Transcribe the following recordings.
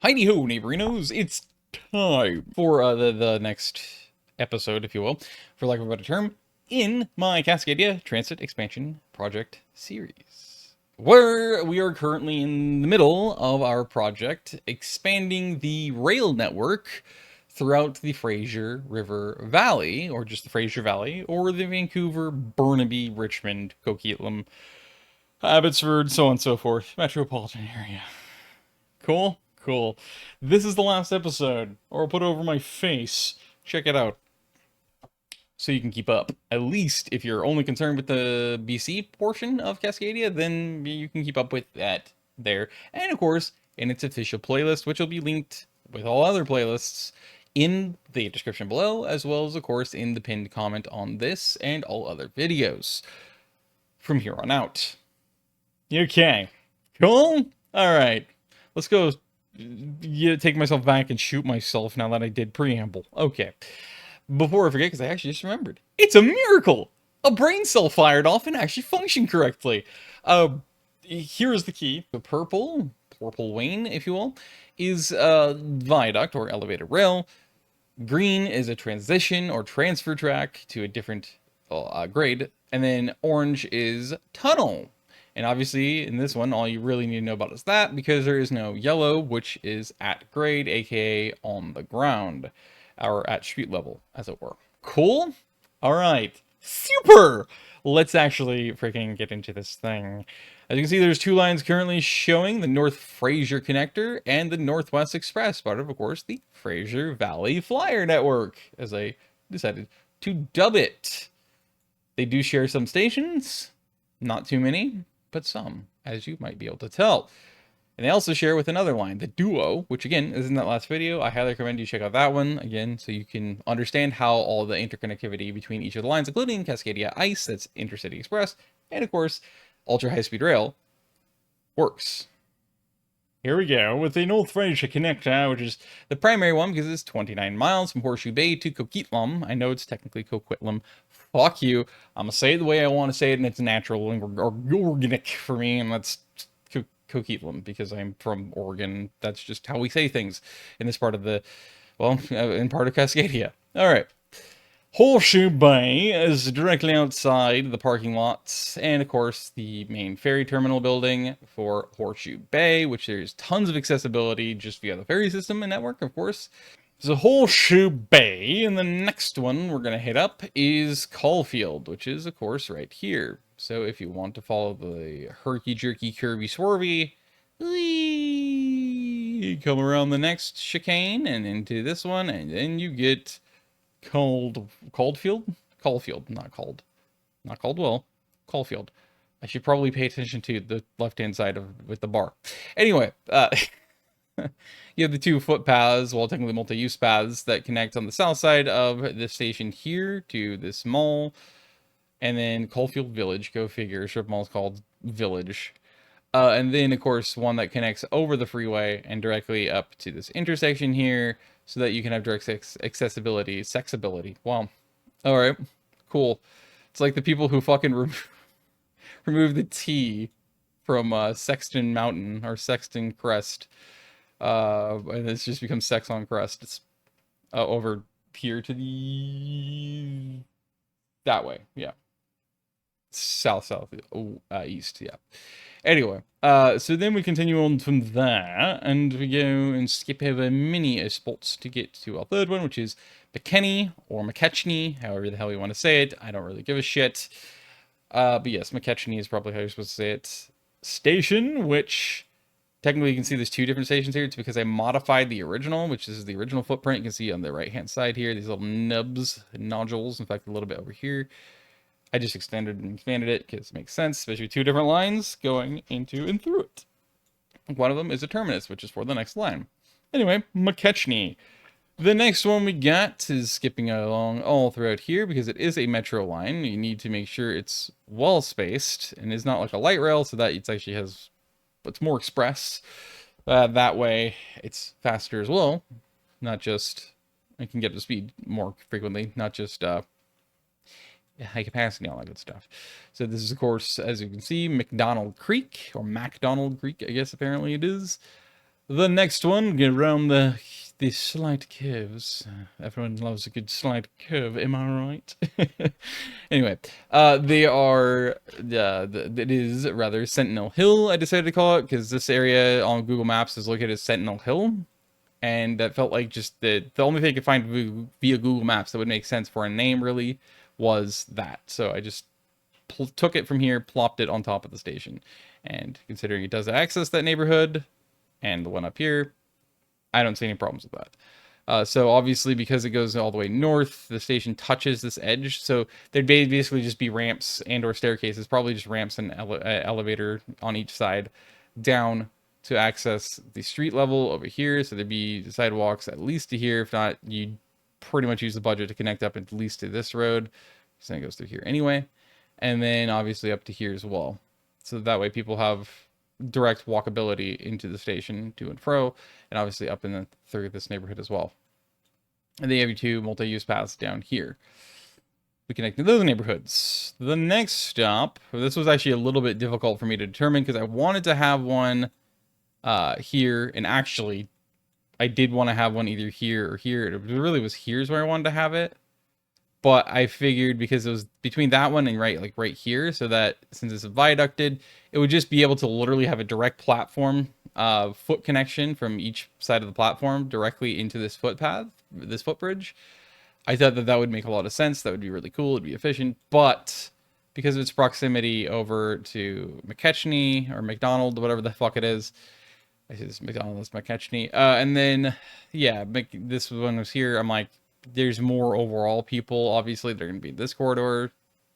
Heidi ho, neighborinos! It's time for the next episode, if you will, for lack of a better term, in my Cascadia Transit Expansion Project series, where we are currently in the middle of our project expanding the rail network throughout the Fraser River Valley, or just the Fraser Valley, or the Vancouver, Burnaby, Richmond, Coquitlam, Abbotsford, so on and so forth, metropolitan area. Cool? Cool. This is the last episode, or I'll put it over my face. Check it out. So you can keep up. At least if you're only concerned with the BC portion of Cascadia, then you can keep up with that there. And of course, in its official playlist, which will be linked with all other playlists in the description below, as well as, of course, in the pinned comment on this and all other videos from here on out. Okay. Cool? Alright. Let's go take myself back and shoot myself now that I did preamble. Okay. Before I forget, because I actually just remembered. It's a miracle! A brain cell fired off and actually functioned correctly. Here's the key. The purple vein, if you will, is a viaduct or elevated rail. Green is a transition or transfer track to a different grade. And then orange is tunnel. And obviously, in this one, all you really need to know about is that, because there is no yellow, which is at grade, aka on the ground, or at street level, as it were. Cool? Alright. Super! Let's actually freaking get into this thing. As you can see, there's two lines currently showing, the North Fraser Connector and the Northwest Express, part of course, the Fraser Valley Flyer Network, as I decided to dub it. They do share some stations, not too many, but some, as you might be able to tell. And they also share with another line, the Duo, which again is in that last video. I highly recommend you check out that one again, so you can understand how all the interconnectivity between each of the lines, including Cascadia Ice, that's Intercity Express, and of course, Ultra High Speed Rail, works. Here we go with the North Fraser Connector, which is the primary one because it's 29 miles from Horseshoe Bay to Coquitlam. I know it's technically Coquitlam. Fuck you. I'm going to say it the way I want to say it, and it's natural and organic for me, and that's Coquitlam because I'm from Oregon. That's just how we say things in this part of the, well, in part of Cascadia. All right. Horseshoe Bay is directly outside the parking lots and, of course, the main ferry terminal building for Horseshoe Bay, which there's tons of accessibility just via the ferry system and network, of course. So Horseshoe Bay, and the next one we're going to hit up is Caulfield, which is, of course, right here. So if you want to follow the herky-jerky, curvy-swervy, come around the next chicane and into this one, and then you get Caulfield, not Caldwell, Caulfield. I should probably pay attention to the left-hand side of with the bar. Anyway, you have the two footpaths, well, technically multi-use paths that connect on the south side of the station here to this mall, and then Caulfield Village. Go figure. Strip mall is called Village. And then, of course, one that connects over the freeway and directly up to this intersection here so that you can have direct accessibility, sexability. Wow. All right. Cool. It's like the people who fucking remove the T from Sexton Mountain or Sexton Crest. And it's just become Sex on Crest. It's over here to the... that way. Yeah. South, east, yeah. Anyway, so then we continue on from there, and we go and skip over many spots to get to our third one, which is McKechnie, or McKechnie, however the hell you want to say it. I don't really give a shit. But yes, McKechnie is probably how you're supposed to say it. Station, which technically you can see there's two different stations here. It's because I modified the original, which is the original footprint. You can see on the right-hand side here, these little nubs, nodules, in fact, a little bit over here. I just extended and expanded it because it makes sense, especially two different lines going into and through it. One of them is a terminus, which is for the next line. Anyway, McKechnie. The next one we got is skipping along all throughout here because it is a metro line. You need to make sure it's well spaced and is not like a light rail, so that it actually has, it's more express. That way it's faster as well. Not just, it can get to speed more frequently, not just high capacity, all that good stuff. So this is, of course, as you can see, McDonald Creek, or MacDonald Creek, I guess apparently it is. The next one, get around the slight curves. Everyone loves a good slight curve, am I right? Anyway, they are, it is rather Sentinel Hill, I decided to call it, because this area on Google Maps is located as Sentinel Hill, and that felt like just the only thing I could find via Google Maps that would make sense for a name, really, was that. So I just took it from here, plopped it on top of the station, and considering it does access that neighborhood, and the one up here, I don't see any problems with that. So obviously, because it goes all the way north, the station touches this edge. So there'd basically just be ramps and or staircases, probably just ramps and elevator on each side down to access the street level over here. So there'd be sidewalks at least to here. If not, you'd pretty much use the budget to connect up at least to this road. So it goes through here anyway. And then obviously up to here as well. So that way people have direct walkability into the station to and fro, and obviously up in the through this neighborhood as well. And then you have your two multi-use paths down here. We connect to those neighborhoods. The next stop, this was actually a little bit difficult for me to determine because I wanted to have one here, and actually I did want to have one either here or here. It really was here's where I wanted to have it. But I figured because it was between that one and right here, so that since it's viaducted, it would just be able to literally have a direct platform foot connection from each side of the platform directly into this footpath, this footbridge. I thought that would make a lot of sense. That would be really cool. It'd be efficient. But because of its proximity over to McKechnie or McDonald, whatever the fuck it is, I say this McDonald, it's McKechnie. And then, yeah, this one was here. I'm like, there's more overall people, obviously, they're going to be in this corridor.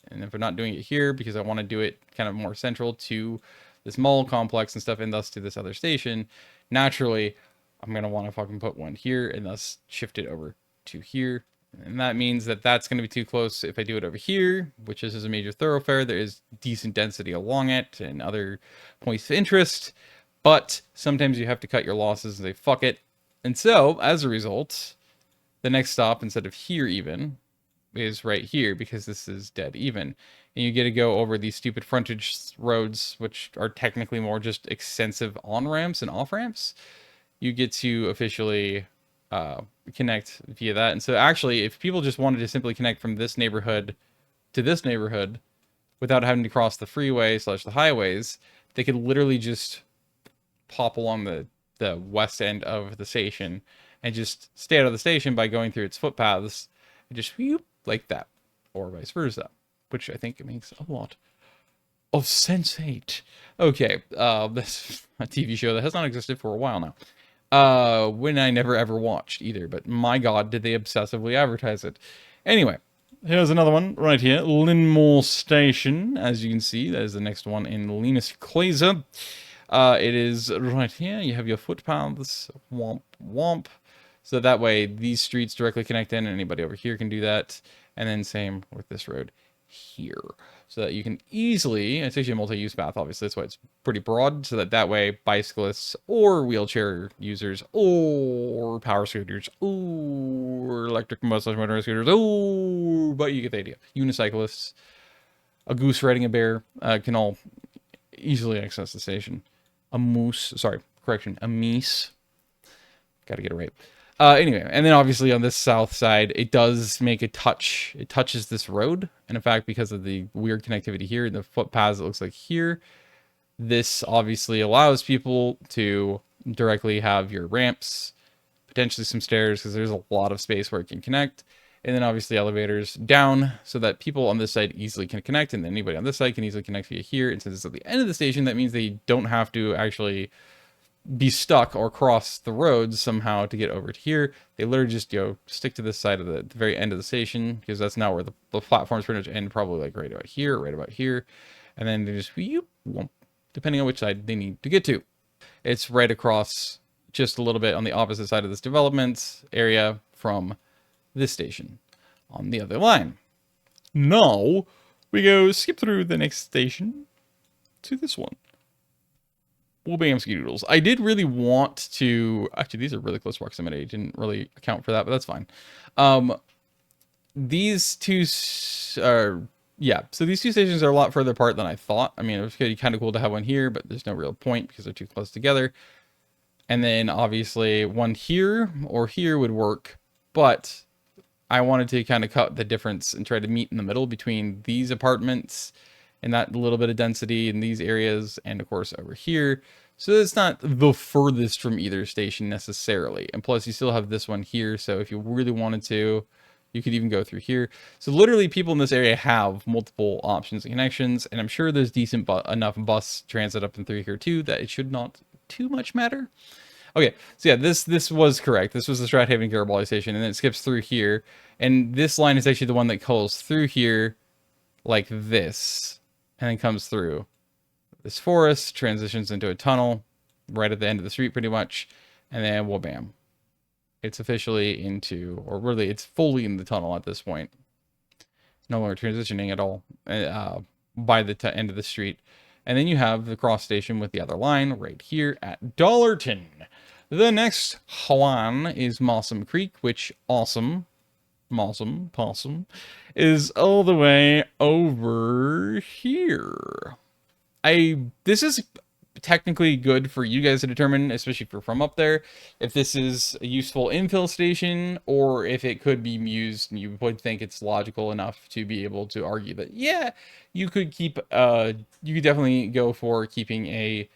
And if we're not doing it here, because I want to do it kind of more central to this mall complex and stuff, and thus to this other station, naturally, I'm going to want to fucking put one here and thus shift it over to here. And that means that that's going to be too close if I do it over here, which is a major thoroughfare. There is decent density along it and other points of interest. But sometimes you have to cut your losses and say, fuck it. And so, as a result, the next stop, instead of here even, is right here, because this is dead even. And you get to go over these stupid frontage roads, which are technically more just extensive on-ramps and off-ramps. You get to officially connect via that. And so actually, if people just wanted to simply connect from this neighborhood to this neighborhood without having to cross the freeway / the highways, they could literally just pop along the west end of the station and just stay out of the station by going through its footpaths and just whoop, like that, or vice versa, which I think makes a lot of sense. Okay, this is a TV show that has not existed for a while now. When I never ever watched either, but my god, did they obsessively advertise it. Anyway, here's another one right here, Linmore Station. As you can see, that is the next one in Linus Claiser. It is right here. You have your footpaths, womp womp. So that way, these streets directly connect in, and anybody over here can do that. And then same with this road here. So that you can easily, it's actually a multi-use path, obviously, that's why it's pretty broad, so that way bicyclists or wheelchair users or power scooters or electric motor scooters, but you get the idea. Unicyclists, a goose riding a bear can all easily access the station. A meese. Gotta get it right. Anyway, and then obviously on this south side, it does make a touch. It touches this road. And in fact, because of the weird connectivity here, the footpaths, it looks like here, this obviously allows people to directly have your ramps, potentially some stairs, because there's a lot of space where it can connect. And then obviously elevators down so that people on this side easily can connect, and then anybody on this side can easily connect via here. And since it's at the end of the station, that means they don't have to actually be stuck or cross the roads somehow to get over to here. They literally just stick to this side of the very end of the station, because that's now where the platforms pretty much end, probably like right about here, and then they just depending on which side they need to get to. It's right across just a little bit on the opposite side of this development area from this station on the other line. Now we go skip through the next station to this one. Bamski Doodles. I did really want to... Actually, these are really close proximity. I didn't really account for that, but that's fine. These two are... Yeah, so these two stations are a lot further apart than I thought. I mean, it was kind of cool to have one here, but there's no real point because they're too close together. And then obviously one here or here would work, but I wanted to kind of cut the difference and try to meet in the middle between these apartments and that little bit of density in these areas, and of course over here. So it's not the furthest from either station necessarily. And plus you still have this one here, so if you really wanted to, you could even go through here. So literally people in this area have multiple options and connections, and I'm sure there's decent enough bus transit up and through here too that it should not too much matter. Okay, so yeah, this was correct. This was the Strathaven Garibaldi station, and then it skips through here. And this line is actually the one that goes through here like this, and then comes through this forest, transitions into a tunnel right at the end of the street pretty much, and then wha-bam. It's officially into, or really it's fully in the tunnel at this point. No longer transitioning at all by the end of the street. And then you have the cross station with the other line right here at Dollarton. The next one is Mossum Creek, which Possum, is all the way over here. This is technically good for you guys to determine, especially if you're from up there, if this is a useful infill station or if it could be used, and you would think it's logical enough to be able to argue that, yeah, you could keep, you could definitely go for keeping a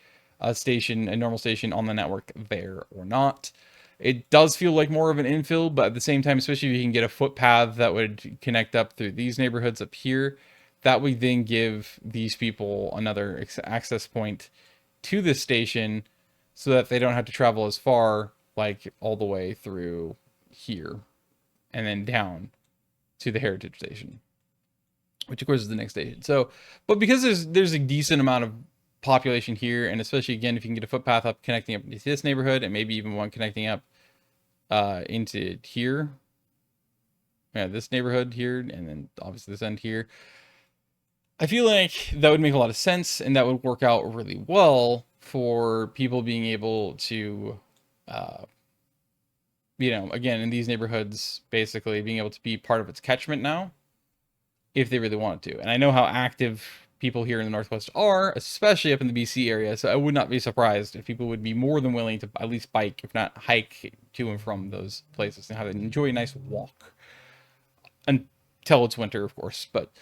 station, a normal station on the network there or not. It does feel like more of an infill, but at the same time, especially if you can get a footpath that would connect up through these neighborhoods up here, that would then give these people another access point to this station so that they don't have to travel as far, like all the way through here and then down to the Heritage Station, which of course is the next station. So, but because there's a decent amount of population here, and especially again if you can get a footpath up connecting up into this neighborhood, and maybe even one connecting up into here, yeah, this neighborhood here, and then obviously this end here, I feel like that would make a lot of sense, and that would work out really well for people being able to you know, again, in these neighborhoods, basically being able to be part of its catchment now, if they really wanted to. And I know how active people here in the Northwest are, especially up in the BC area, so I would not be surprised if people would be more than willing to at least bike, if not hike, to and from those places and have an enjoy a nice walk. Until it's winter, of course, but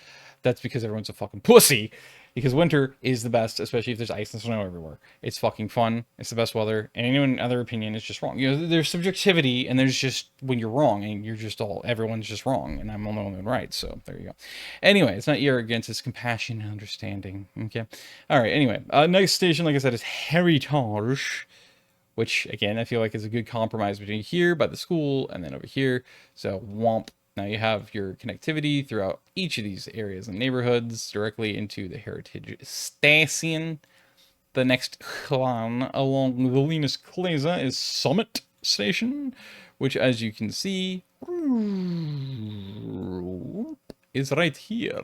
that's because everyone's a fucking pussy. Because winter is the best, especially if there's ice and snow everywhere. It's fucking fun. It's the best weather. And anyone other opinion is just wrong. You know, there's subjectivity, and there's just when you're wrong, and you're just everyone's just wrong, and I'm the only one right. So there you go. Anyway, it's not arrogance, it's compassion and understanding. Okay. All right. Anyway, next station, like I said, is Heritage, which again I feel like is a good compromise between here by the school and then over here. So womp. Now you have your connectivity throughout each of these areas and neighborhoods directly into the Heritage Station. The next one along the Linus Kleza is Summit Station, which as you can see is right here.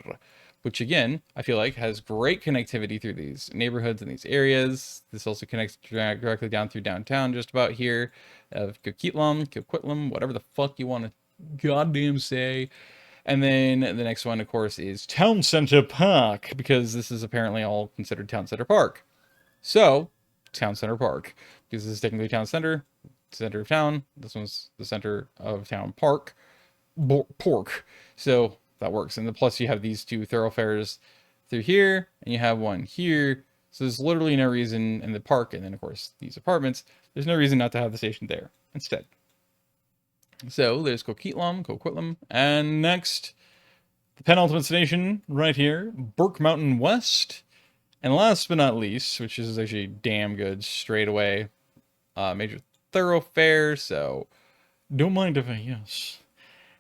Which again, I feel like has great connectivity through these neighborhoods and these areas. This also connects directly down through downtown just about here of Coquitlam, whatever the fuck you want to goddamn say. And then the next one, of course, is Town Center Park, because this is apparently all considered Town Center Park. So, Town Center Park, because this is technically Town Center, center of town. This one's the center of town park. Pork. So, that works. And then plus you have these two thoroughfares through here, and you have one here. So there's literally no reason in the park, and then of course these apartments, there's no reason not to have the station there instead. So there's Coquitlam, and next, the penultimate station right here, Burke Mountain West. And last but not least, which is actually damn good straight away, major thoroughfare, so don't mind if I yes.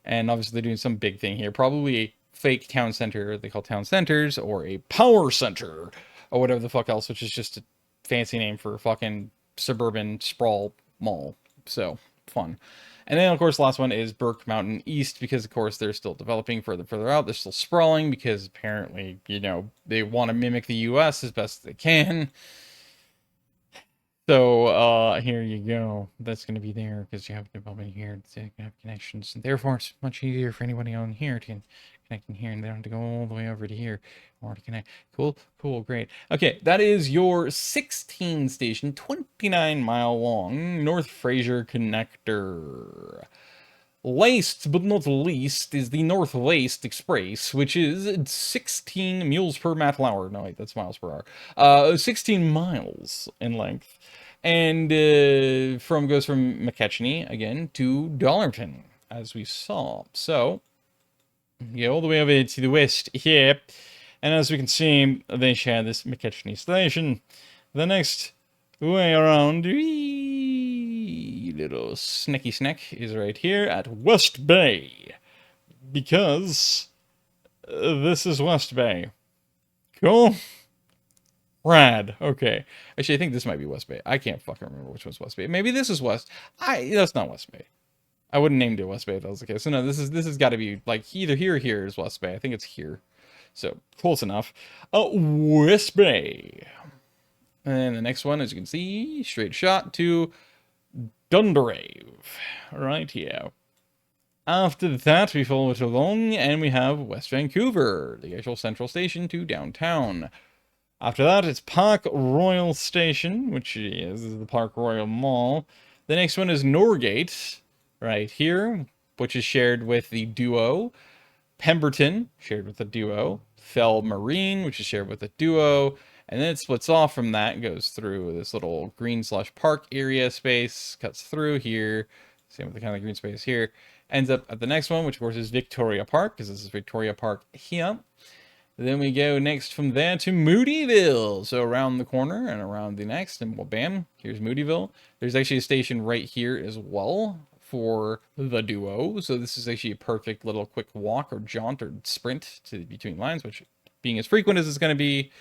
And obviously they're doing some big thing here, probably a fake town center they call town centers, or a power center, or whatever the fuck else, which is just a fancy name for a fucking suburban sprawl mall. So, fun. And then, of course, the last one is Burke Mountain East, because, of course, they're still developing further out. They're still sprawling because, apparently, you know, they want to mimic the U.S. as best they can. So, here you go. That's going to be there because you have development here to have connections. And therefore, it's much easier for anybody on here to connect in here, and they don't have to go all the way over to here or to connect. Cool, cool, great. Okay, that is your 16 station, 29-mile long North Fraser connector. Last but not least is the Northwest Express, which is 16 mules per hour. No, wait, that's miles per hour. 16 miles in length. And goes from McKechnie, again, to Dollarton, as we saw. So, you go all the way over to the west here. And as we can see, they share this McKechnie station. The next way around, little snacky snack is right here at West Bay. Because this is West Bay. Cool? Rad. Okay. Actually, I think this might be West Bay. I can't fucking remember which one's West Bay. Maybe this is West. That's not West Bay. I wouldn't name it West Bay if that was the case. So no, this has got to be like either here or here is West Bay. I think it's here. So close enough. West Bay. And the next one, as you can see, straight shot to Dunderave. Right here. After that, we follow it along, and we have West Vancouver, the actual central station to downtown. After that, it's Park Royal Station, which is the Park Royal Mall. The next one is Norgate, right here, which is shared with the Duo. Pemberton, shared with the Duo. Fell Marine, which is shared with the Duo. And then it splits off from that, goes through this little green/park area space, cuts through here, same with the kind of green space here, ends up at the next one, which of course is Victoria Park, because this is Victoria Park here. Then we go next from there to Moodyville. So around the corner and around the next, and well, bam, here's Moodyville. There's actually a station right here as well for the Duo. So this is actually a perfect little quick walk or jaunt or sprint to between lines, which being as frequent as it's going to be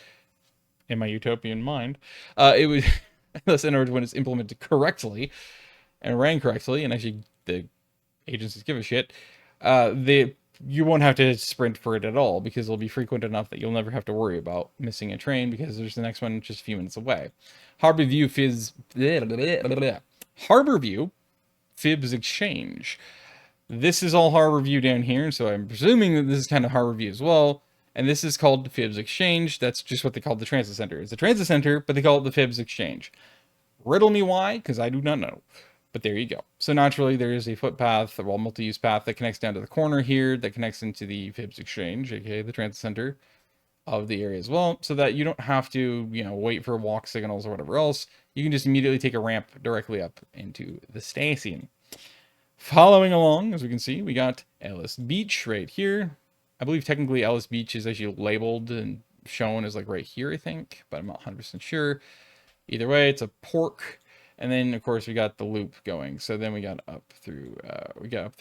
in my utopian mind, it would, thus in order when it's implemented correctly and ran correctly, and actually the agencies give a shit, you won't have to sprint for it at all because it'll be frequent enough that you'll never have to worry about missing a train because there's the next one just a few minutes away. Harborview Fibs Exchange. This is all Harborview down here, so I'm presuming that this is kind of Harborview as well. And this is called Fibs Exchange. That's just what they call the transit center. It's a transit center, but they call it the Fibs Exchange. Riddle me why, because I do not know. But there you go. So naturally, there is a footpath, a multi-use path that connects down to the corner here, that connects into the Fibs Exchange, aka the transit center of the area as well, so that you don't have to, wait for walk signals or whatever else. You can just immediately take a ramp directly up into the station. Following along, as we can see, we got Ellis Beach right here. I believe technically Ellis Beach is actually labeled and shown as like right here, I think, but I'm not 100% sure. Either way, it's a pork. And then, of course, we got the loop going. So then we got up through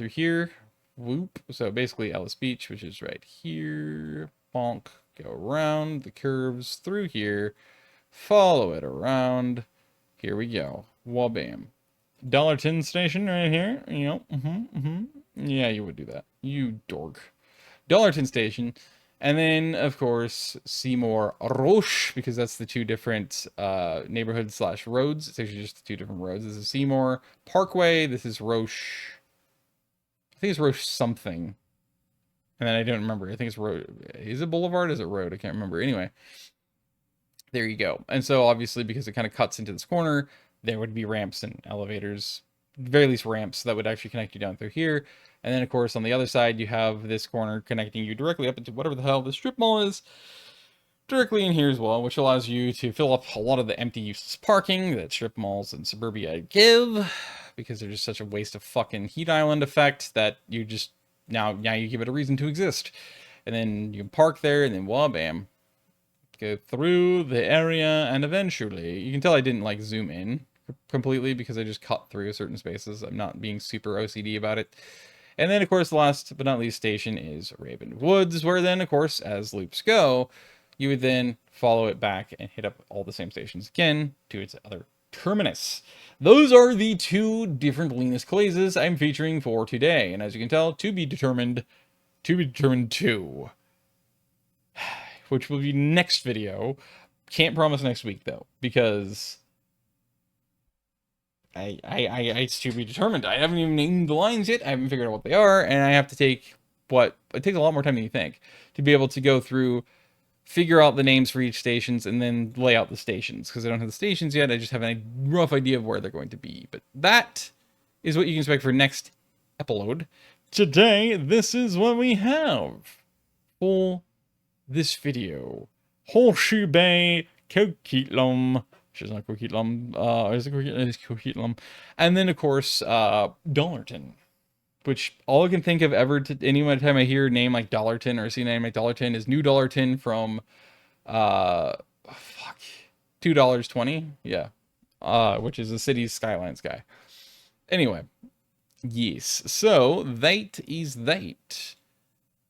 here, whoop. So basically Ellis Beach, which is right here, bonk, go around the curves through here, follow it around. Here we go. Wabam. Dollarton Station right here. Yeah, you would do that. You dork. Dollarton Station. And then, of course, Seymour Roche, because that's the two different neighborhoods/roads. It's actually just the two different roads. This is Seymour Parkway. This is Roche. I think it's Roche something. And then I don't remember. I think it's road. Is it Boulevard? Is it road? I can't remember. Anyway, there you go. And so, obviously, because it kind of cuts into this corner, there would be ramps and elevators, very least ramps that would actually connect you down through here. And then, of course, on the other side, you have this corner connecting you directly up into whatever the hell the strip mall is, directly in here as well, which allows you to fill up a lot of the empty useless parking that strip malls and suburbia give, because they're just such a waste of fucking heat island effect that you just, now you give it a reason to exist. And then you can park there, and then bam, go through the area, and eventually, you can tell I didn't like zoom in completely because I just cut through certain spaces. I'm not being super OCD about it. And then, of course, the last but not least station is Raven Woods, where then, of course, as loops go, you would then follow it back and hit up all the same stations again to its other terminus. Those are the two different Linus Claises I'm featuring for today. And as you can tell, to be determined 2, which will be next video. Can't promise next week, though, because It's to be determined. I haven't even named the lines yet. I haven't figured out what they are, and I have to take it takes a lot more time than you think to be able to go through, figure out the names for each stations, and then lay out the stations. Because I don't have the stations yet, I just have a rough idea of where they're going to be. But that is what you can expect for next episode. Today, this is what we have for this video. Horseshoe Bay, Coquitlam. Which is not Coquitlam. It's Coquitlam. And then, of course, Dollarton. Which all I can think of ever any time I hear a name like Dollarton or see a name like Dollarton is New Dollarton from $2.20. Yeah. Which is the city's skyline sky. Anyway. Yes. So that is that.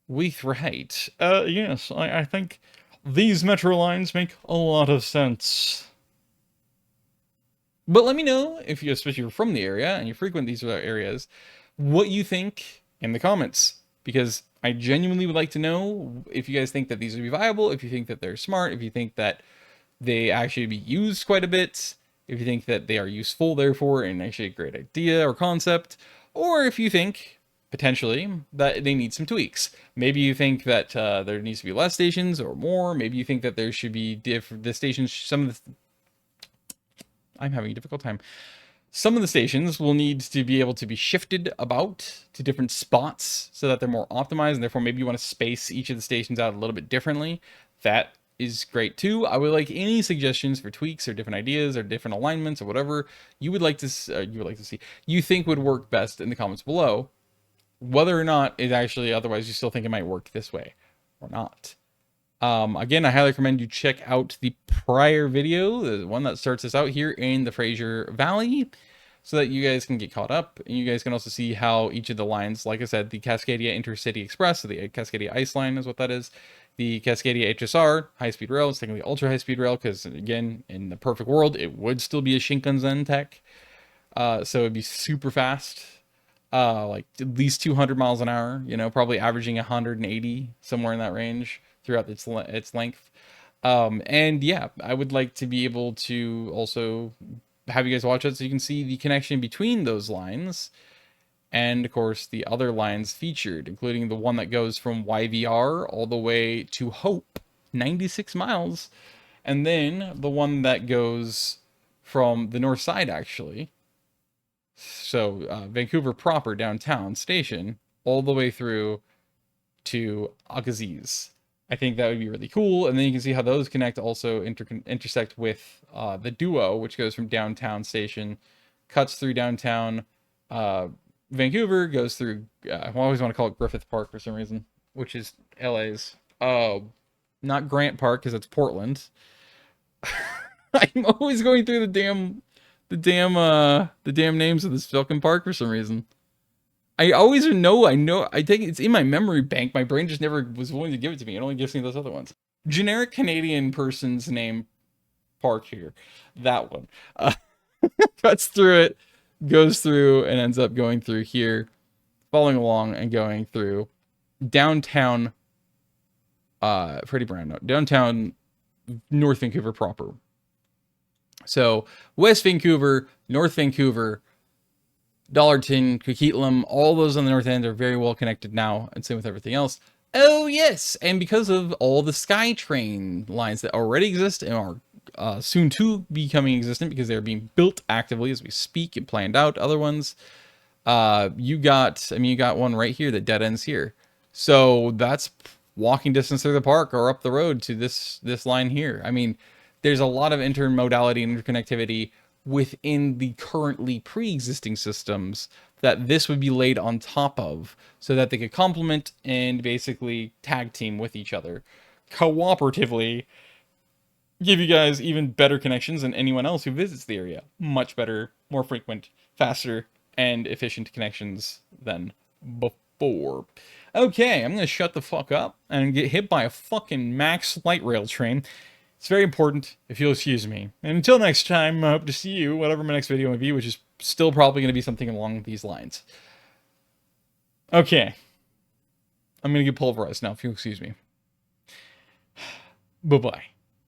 With right. Yes, I think these metro lines make a lot of sense. But let me know, if you, especially if you're from the area and you frequent these areas, what you think in the comments. Because I genuinely would like to know if you guys think that these would be viable, if you think that they're smart, if you think that they actually be used quite a bit, if you think that they are useful, therefore, and actually a great idea or concept, or if you think, potentially, that they need some tweaks. Maybe you think that there needs to be less stations or more. Maybe you think that there should be the stations, I'm having a difficult time. Some of the stations will need to be able to be shifted about to different spots so that they're more optimized, and therefore maybe you want to space each of the stations out a little bit differently. That is great too. I would like any suggestions for tweaks or different ideas or different alignments or whatever you would like to see, you think would work best in the comments below. Whether or not it actually, otherwise you still think it might work this way or not. Again, I highly recommend you check out the prior video, the one that starts us out here in the Fraser Valley, so that you guys can get caught up, and you guys can also see how each of the lines, like I said, the Cascadia Intercity Express, so the Cascadia Ice Line is what that is, the Cascadia HSR, high-speed rail, it's technically ultra-high-speed rail, because, again, in the perfect world, it would still be a Shinkansen tech, so it'd be super fast, like at least 200 miles an hour, you know, probably averaging 180, somewhere in that range, throughout its length. And yeah, I would like to be able to also have you guys watch it so you can see the connection between those lines and of course the other lines featured, including the one that goes from YVR all the way to Hope, 96 miles, and then the one that goes from the north side actually, so Vancouver proper downtown station, all the way through to Agassiz. I think that would be really cool. And then you can see how those connect, also intersect with the duo, which goes from downtown station, cuts through downtown Vancouver, goes through, I always want to call it Griffith Park for some reason, which is LA's. Not Grant Park, because it's Portland. I'm always going through the damn names of this fucking park for some reason. I always know, I think it's in my memory bank. My brain just never was willing to give it to me. It only gives me those other ones. Generic Canadian person's name park here. That one. Cuts through it, goes through, and ends up going through here, following along and going through downtown, Freddie Brown, no, downtown North Vancouver proper. So, West Vancouver, North Vancouver, Dollarton, Coquitlam, all those on the north end are very well connected now, and same with everything else. Oh yes, and because of all the SkyTrain lines that already exist and are soon to becoming existent because they're being built actively as we speak and planned out, other ones, you got one right here that dead ends here. So that's walking distance through the park or up the road to this line here. I mean, there's a lot of intermodality and interconnectivity within the currently pre-existing systems that this would be laid on top of so that they could complement and basically tag team with each other cooperatively, give you guys even better connections than anyone else who visits the area. Much better, more frequent, faster, and efficient connections than before. Okay, I'm gonna shut the fuck up and get hit by a fucking Max light rail train. It's very important, if you'll excuse me. And until next time, I hope to see you, whatever my next video may be, which is still probably going to be something along these lines. Okay. I'm going to get pulverized now, if you'll excuse me. Bye-bye.